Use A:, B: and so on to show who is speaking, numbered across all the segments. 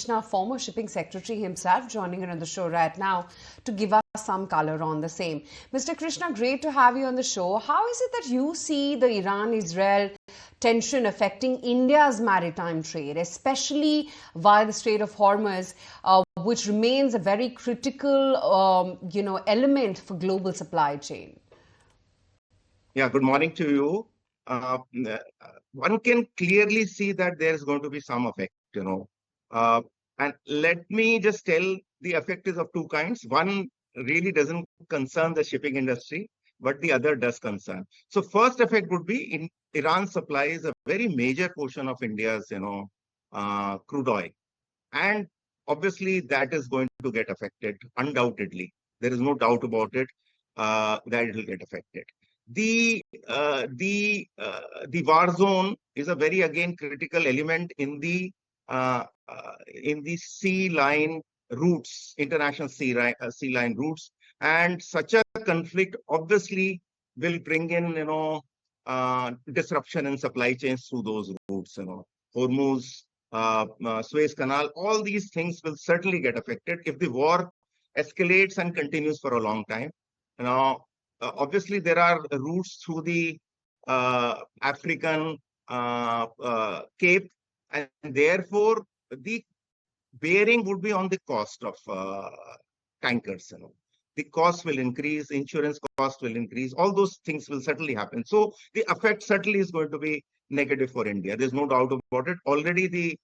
A: Krishna, former shipping secretary himself, joining in on the show right now to give us some color on the same. Mr. Krishna, great to have you on the show. How is it that you see the Iran-Israel tension affecting India's maritime trade, especially via the Strait of Hormuz, which remains a very critical, element for global supply chain?
B: Yeah, good morning to you. One can clearly see that there is going to be some effect. And let me just tell the effect is of two kinds. One really doesn't concern the shipping industry, but the other does concern. So first effect would be in Iran supplies a very major portion of India's, crude oil. And obviously that is going to get affected, undoubtedly. There is no doubt about it, that it will get affected. The war zone is a very again critical element in the sea line routes, international sea line routes, and such a conflict obviously will bring in disruption in supply chains through those routes. Hormuz, Suez Canal, all these things will certainly get affected if the war escalates and continues for a long time. Now, obviously, there are routes through the African Cape, and therefore the bearing would be on the cost of tankers. The cost will increase, insurance cost will increase, all those things will certainly happen. So the effect certainly is going to be negative for India. There's no doubt about it. Already the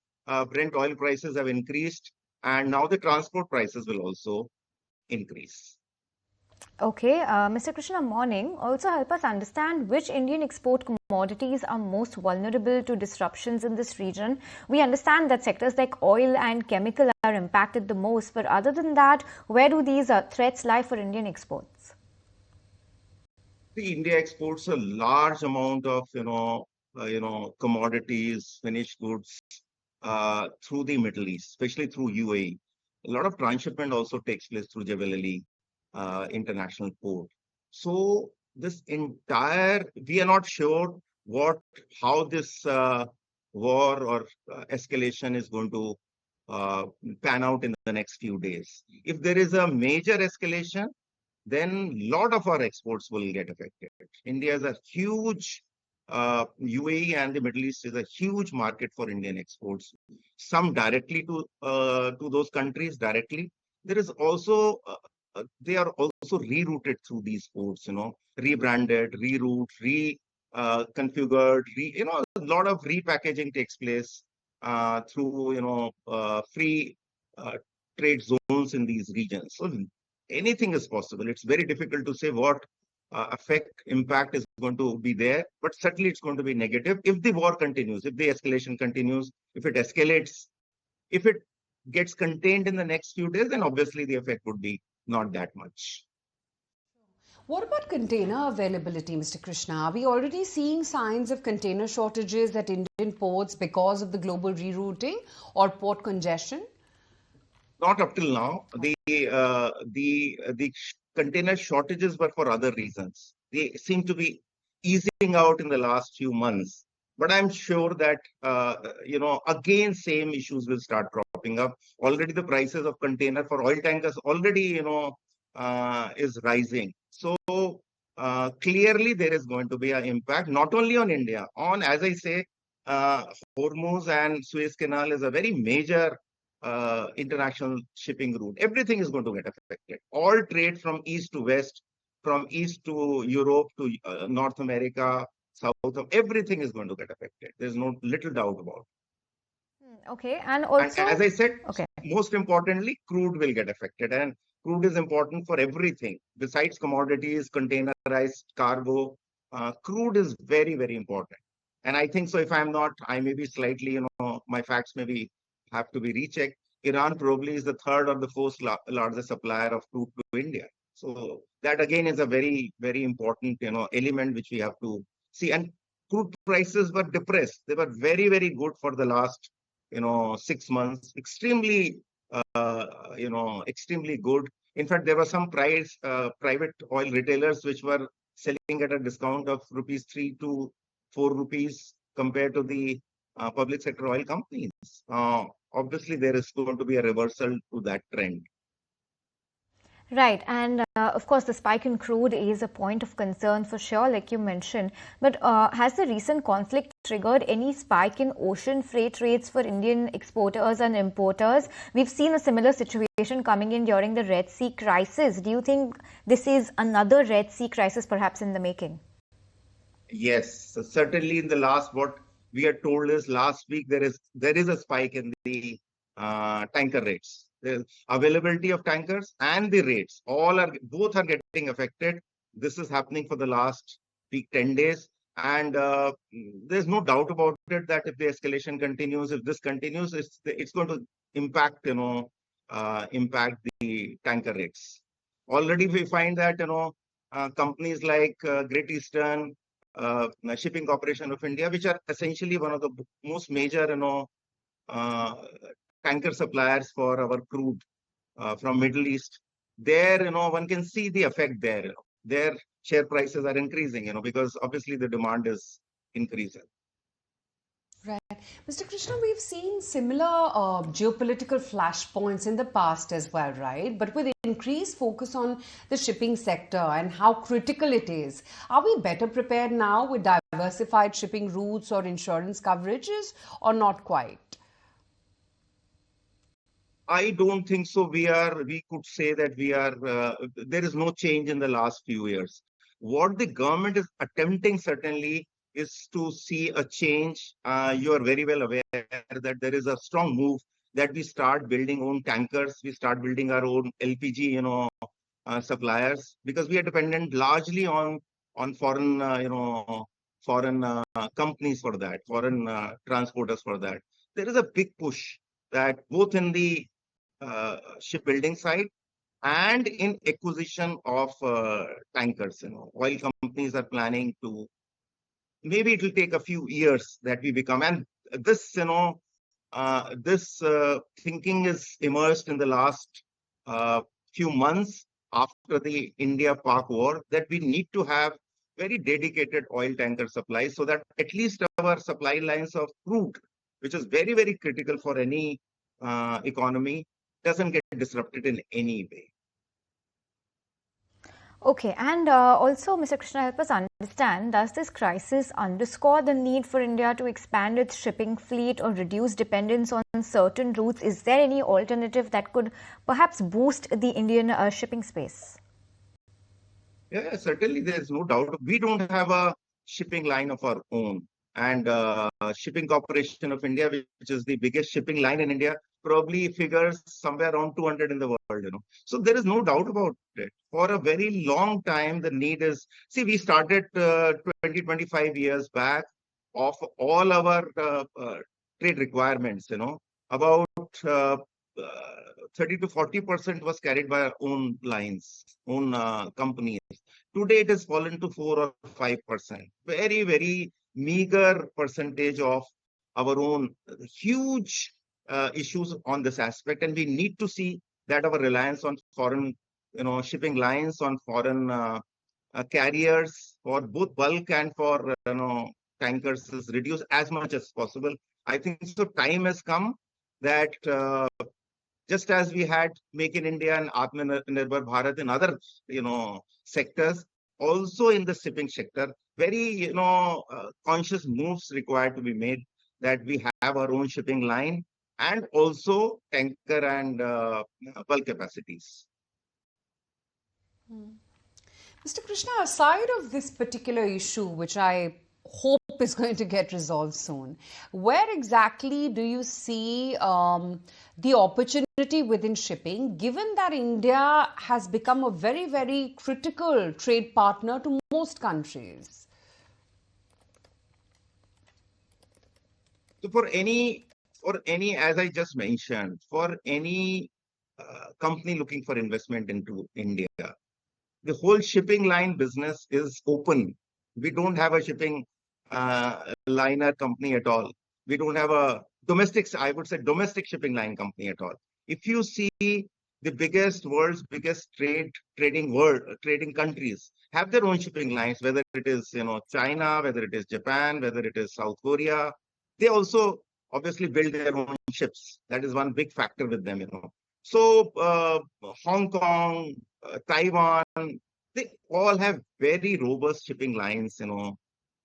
B: Brent oil prices have increased, and now the transport prices will also increase.
C: Okay, Mr. Krishna, morning. Also help us understand which Indian export commodities are most vulnerable to disruptions in this region. We understand that sectors like oil and chemical are impacted the most, but other than that, where do these threats lie for Indian exports?
B: The India exports a large amount of commodities, finished goods through the Middle East, especially through UAE. A lot of transshipment also takes place through Jebel Ali international port. So this entire, we are not sure how this war or escalation is going to pan out in the next few days. If there is a major escalation, then a lot of our exports will get affected. India is a huge, UAE and the Middle East is a huge market for Indian exports. Some directly to those countries directly. There is also they are also rerouted through these ports, rebranded, reroute, reconfigured, a lot of repackaging takes place through, free trade zones in these regions. So anything is possible. It's very difficult to say what impact is going to be there, but certainly it's going to be negative if the war continues, if the escalation continues, if it escalates, if it gets contained in the next few days, then obviously the effect would be not that much.
A: What about container availability, Mr. Krishna? Are we already seeing signs of container shortages at Indian ports because of the global rerouting or port congestion?
B: Not up till now. The container shortages were for other reasons. They seem to be easing out in the last few months. But I'm sure that, again, same issues will start cropping up. Already the prices of container for oil tankers already, is rising. So clearly there is going to be an impact, not only on India, as I say, Hormuz and Suez Canal is a very major international shipping route. Everything is going to get affected. All trade from east to west, from east to Europe to North America, South of everything is going to get affected. There's no little doubt about it.
C: Okay, and also,
B: and as I said,
C: okay,
B: most importantly, crude will get affected, and crude is important for everything besides commodities, containerized cargo. Crude is very, very important, and I think so. If I'm not, I may be slightly, my facts maybe have to be rechecked. Iran probably is the third or the fourth largest supplier of crude to India. So that again is a very, very important, element which we have to see. And crude prices were depressed. They were very, very good for the last, 6 months. Extremely, extremely good. In fact, there were some private oil retailers which were selling at a discount of rupees 3 to 4 rupees compared to the public sector oil companies. obviously there is going to be a reversal to that trend.
C: Right, and of course, the spike in crude is a point of concern for sure, like you mentioned. But has the recent conflict triggered any spike in ocean freight rates for Indian exporters and importers? We've seen a similar situation coming in during the Red Sea crisis. Do you think this is another Red Sea crisis perhaps in the making?
B: Yes, certainly in the last, what we are told is last week there is a spike in the tanker rates. The availability of tankers and the rates both are getting affected. This is happening for the last week, 10 days. And there's no doubt about it that if the escalation continues, if this continues, it's going to impact, impact the tanker rates. Already we find that, companies like Great Eastern, Shipping Corporation of India, which are essentially one of the most major, uh, tanker suppliers for our crude from Middle East. There, one can see the effect there. Their share prices are increasing, because obviously the demand is increasing.
A: Right. Mr. Krishna, we've seen similar geopolitical flashpoints in the past as well, right? But with increased focus on the shipping sector and how critical it is, are we better prepared now with diversified shipping routes or insurance coverages, or not quite?
B: I don't think so. We could say that there is no change in the last few years. What the government is attempting certainly is to see a change. You are very well aware that there is a strong move that we start building own tankers, we start building our own LPG, suppliers, because we are dependent largely on foreign, foreign companies for that, foreign transporters for that. There is a big push that both in the shipbuilding side and in acquisition of tankers. Oil companies are planning to, maybe it will take a few years that we become, and this, thinking is emerged in the last few months after the India-Pak war, that we need to have very dedicated oil tanker supplies so that at least our supply lines of crude, which is very, very critical for any economy, doesn't get disrupted in any way.
C: Okay, and also, Mr. Krishna, help us understand, does this crisis underscore the need for India to expand its shipping fleet or reduce dependence on certain routes? Is there any alternative that could perhaps boost the Indian shipping space?
B: Yeah, certainly there's no doubt. We don't have a shipping line of our own. And Shipping Corporation of India, which is the biggest shipping line in India, probably figures somewhere around 200 in the world. So there is no doubt about it. For a very long time, the need is, see, we started 20, 25 years back of all our trade requirements, about 30 to 40% was carried by our own lines, own companies. Today, it has fallen to 4 or 5%. Very, very meager percentage of our own. Huge issues on this aspect, and we need to see that our reliance on foreign, shipping lines, on foreign carriers for both bulk and for tankers is reduced as much as possible. I think so. Time has come that just as we had Make in India and Atmanirbhar Bharat in other sectors, also in the shipping sector, very conscious moves required to be made, that we have our own shipping line and also tanker and bulk capacities.
A: Mr. Krishna, aside of this particular issue, which I hope is going to get resolved soon, where exactly do you see the opportunity within shipping, given that India has become a very, very critical trade partner to most countries?
B: So for any, as I just mentioned, for any company looking for investment into India, the whole shipping line business is open. We don't have a shipping liner company at all. We don't have a domestic shipping line company at all. If you see the world's biggest trading countries have their own shipping lines, whether it is China, whether it is Japan, whether it is South Korea, they also obviously build their own ships. That is one big factor with them, So Hong Kong, Taiwan, they all have very robust shipping lines,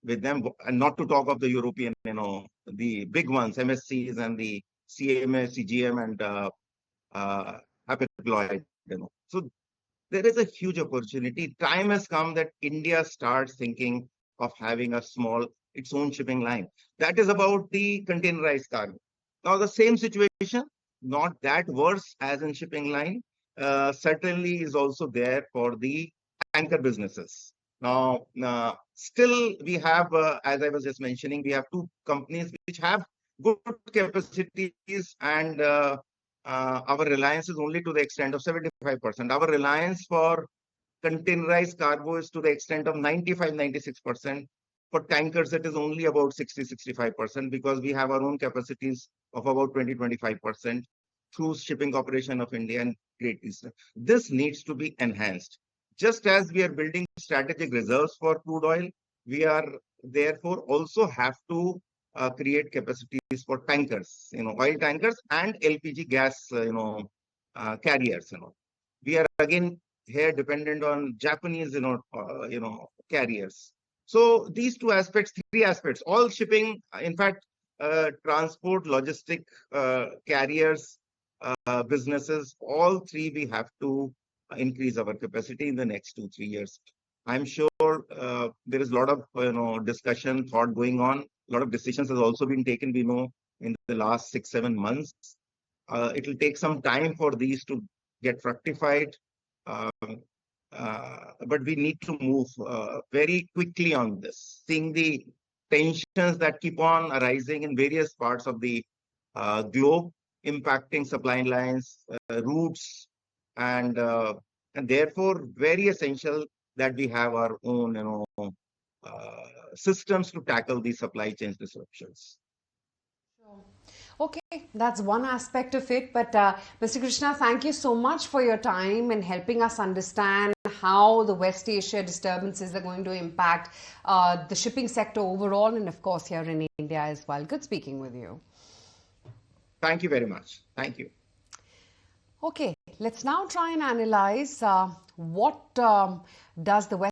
B: with them, and not to talk of the European, the big ones, MSCs and the CMA, CGM, and Hapag-Lloyd, So there is a huge opportunity. Time has come that India starts thinking of having its own shipping line. That is about the containerized cargo. Now, the same situation, not that worse as in shipping line, certainly is also there for the tanker businesses. Now, still we have, as I was just mentioning, we have two companies which have good capacities, and our reliance is only to the extent of 75%. Our reliance for containerized cargo is to the extent of 95-96%. For tankers, it is only about 60-65%, because we have our own capacities of about 20-25% through shipping corporation of India and Great Eastern. This needs to be enhanced. Just as we are building strategic reserves for crude oil, we are therefore also have to create capacities for tankers, oil tankers and LPG gas, carriers. We are again here dependent on Japanese, carriers. So these three aspects, all shipping, in fact, transport, logistic, carriers, businesses, all three we have to increase our capacity in the next 2-3 years. I'm sure there is a lot of discussion, thought going on. A lot of decisions has also been taken, we know, in the last 6-7 months. It will take some time for these to get fructified. But we need to move very quickly on this, seeing the tensions that keep on arising in various parts of the globe, impacting supply lines, routes, and therefore very essential that we have our own, systems to tackle these supply chain disruptions.
A: Okay, that's one aspect of it. But Mr. Krishna, thank you so much for your time and helping us understand how the West Asia disturbances are going to impact the shipping sector overall, and of course here in India as well. Good speaking with you.
B: Thank you very much. Thank you.
A: Okay, let's now try and analyze what does the West